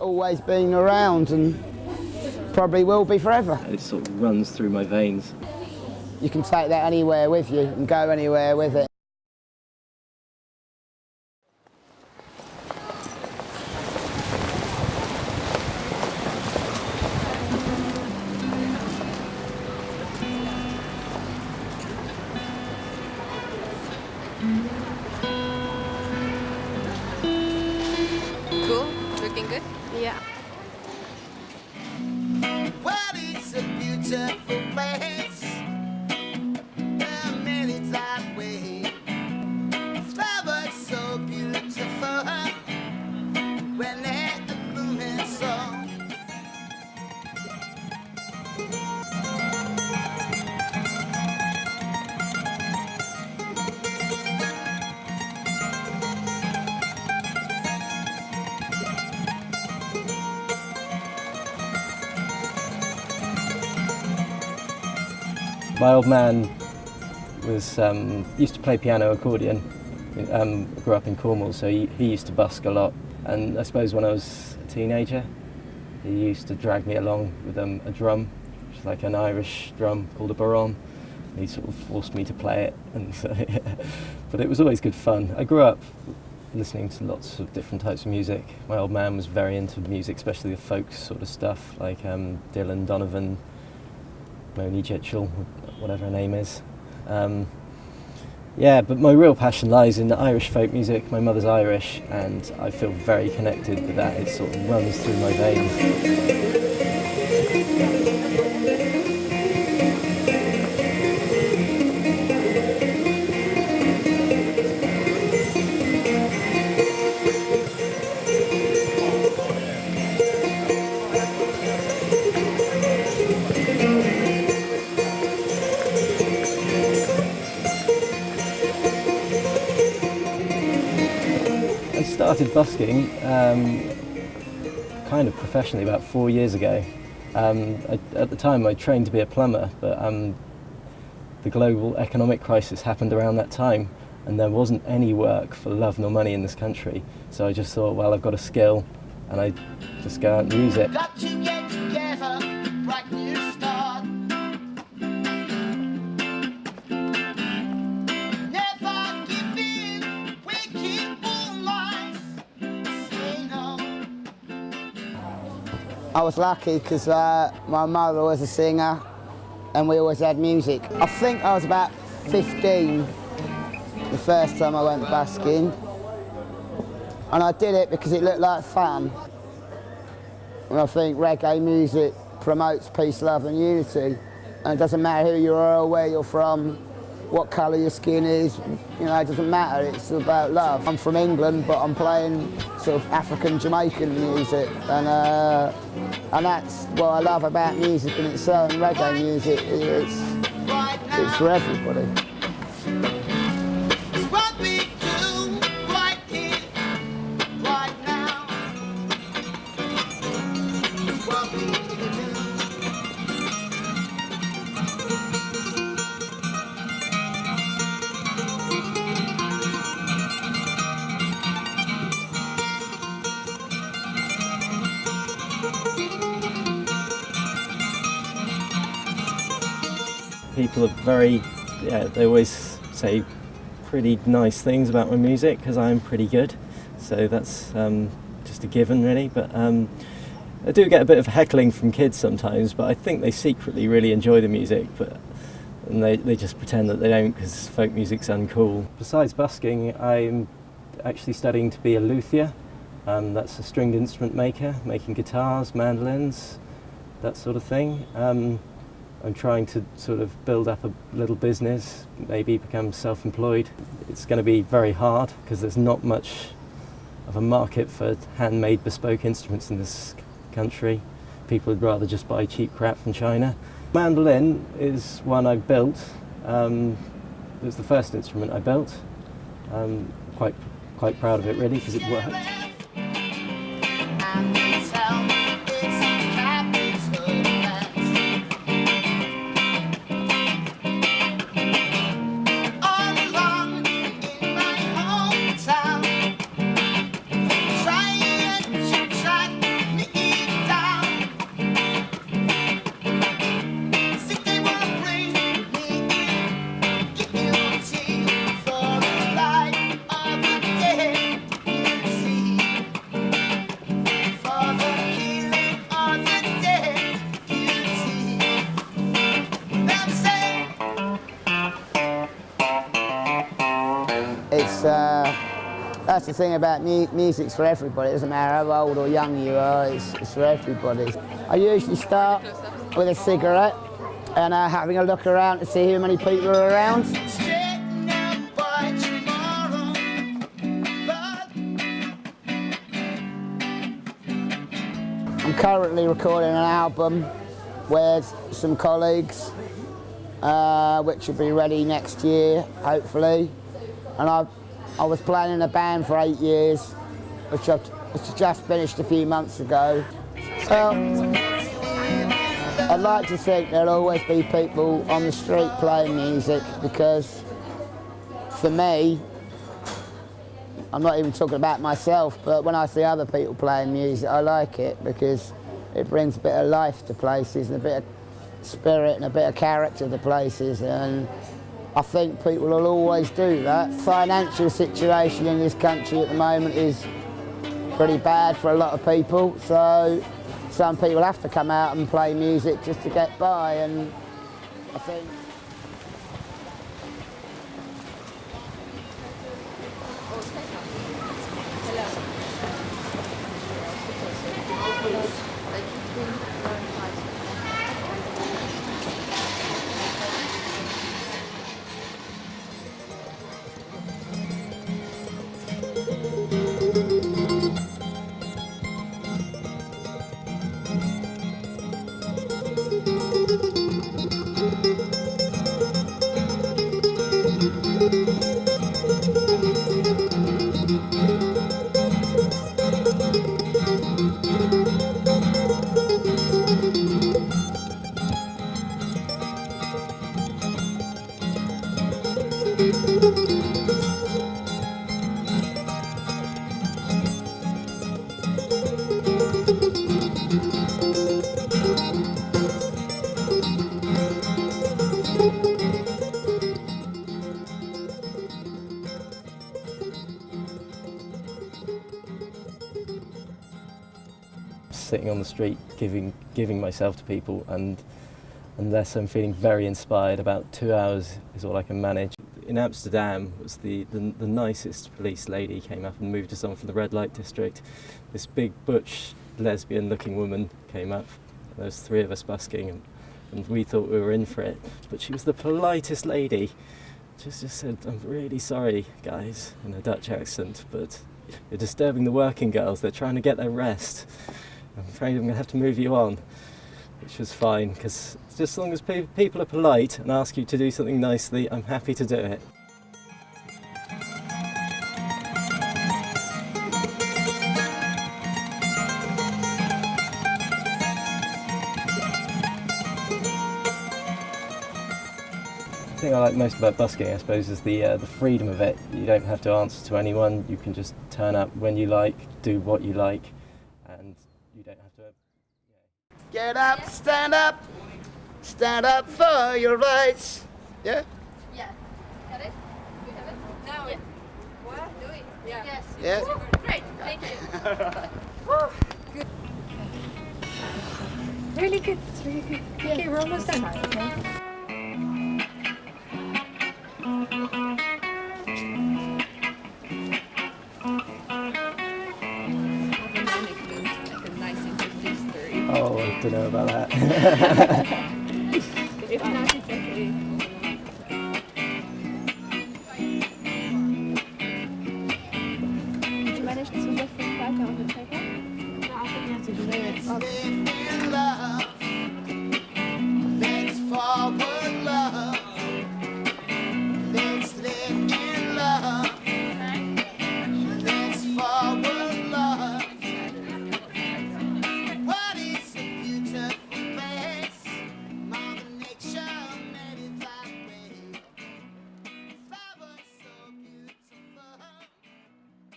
always been around and probably will be forever. It sort of runs through my veins. You can take that anywhere with you and go anywhere with it. Cool, looking good? Yeah. Well, it's a beautiful place. There are many that way. Flowers so beautiful when they're blooming so. My old man was used to play piano, accordion. Grew up in Cornwall, so he used to busk a lot. And I suppose when I was a teenager, he used to drag me along with a drum, which is like an Irish drum called a baron. He sort of forced me to play it, and so, but it was always good fun. I grew up listening to lots of different types of music. My old man was very into music, especially the folk sort of stuff, like Dylan, Donovan, Moni Chitchell, whatever her name is. Yeah, but my real passion lies in the Irish folk music. My mother's Irish, and I feel very connected with that. It sort of runs through my veins. I started busking kind of professionally about 4 years ago. At the time I trained to be a plumber, but the global economic crisis happened around that time, and there wasn't any work for love nor money in this country. So I just thought, well, I've got a skill, and I just go out and use it. Got to get together, right new start. Never give in, we keep on life. Say no. I was lucky because my mother was a singer and we always had music. I think I was about 15 the first time I went busking, and I did it because it looked like fun. And I think reggae music promotes peace, love and unity. And it doesn't matter who you are or where you're from, what colour your skin is, you know, it doesn't matter, it's about love. I'm from England, but I'm playing sort of African Jamaican music, and that's what I love about music in itself, and reggae music, it's for everybody. People are very, they always say pretty nice things about my music because I'm pretty good, so that's just a given really. But I do get a bit of heckling from kids sometimes, but I think they secretly really enjoy the music, and they just pretend that they don't because folk music's uncool. Besides busking, I'm actually studying to be a luthier. That's a stringed instrument maker, making guitars, mandolins, that sort of thing. I'm trying to sort of build up a little business, maybe become self-employed. It's going to be very hard because there's not much of a market for handmade bespoke instruments in this country. People would rather just buy cheap crap from China. Mandolin is one I built. It was the first instrument I built. Quite proud of it really because it worked. That's the thing about music's for everybody. It doesn't matter how old or young you are, it's for everybody. I usually start with a cigarette and having a look around to see how many people are around. I'm currently recording an album with some colleagues, which will be ready next year, hopefully. And I was playing in a band for 8 years, which I just finished a few months ago. I'd like to think there'll always be people on the street playing music, because for me, I'm not even talking about myself, but when I see other people playing music, I like it because it brings a bit of life to places and a bit of spirit and a bit of character to places, and I think people will always do that. Financial situation in this country at the moment is pretty bad for a lot of people, so some people have to come out and play music just to get by, and I think sitting on the street giving myself to people, and unless I'm feeling very inspired, about 2 hours is all I can manage. In Amsterdam, was the nicest police lady came up and moved us on from the red light district. This big butch lesbian looking woman came up. There was 3 of us busking, and we thought we were in for it, but she was the politest lady. Just said, "I'm really sorry guys," in a Dutch accent, but you're disturbing the working girls, they're trying to get their rest. I'm afraid I'm going to have to move you on, which was fine, because just as long as people are polite and ask you to do something nicely, I'm happy to do it. The thing I like most about busking, I suppose, is the freedom of it. You don't have to answer to anyone, you can just turn up when you like, do what you like, and you don't have to... get up, stand up for your rights. Yeah? Yeah. Got it? We have it? Now it. What? Do it? Yeah. Yes. Yes. Great. Thank you. Good. Really good. It's really good. Okay, we're almost done. Okay. Oh, I don't know about that. If not, it's okay. Did you manage to get from back on the table? No, I think you have to do it.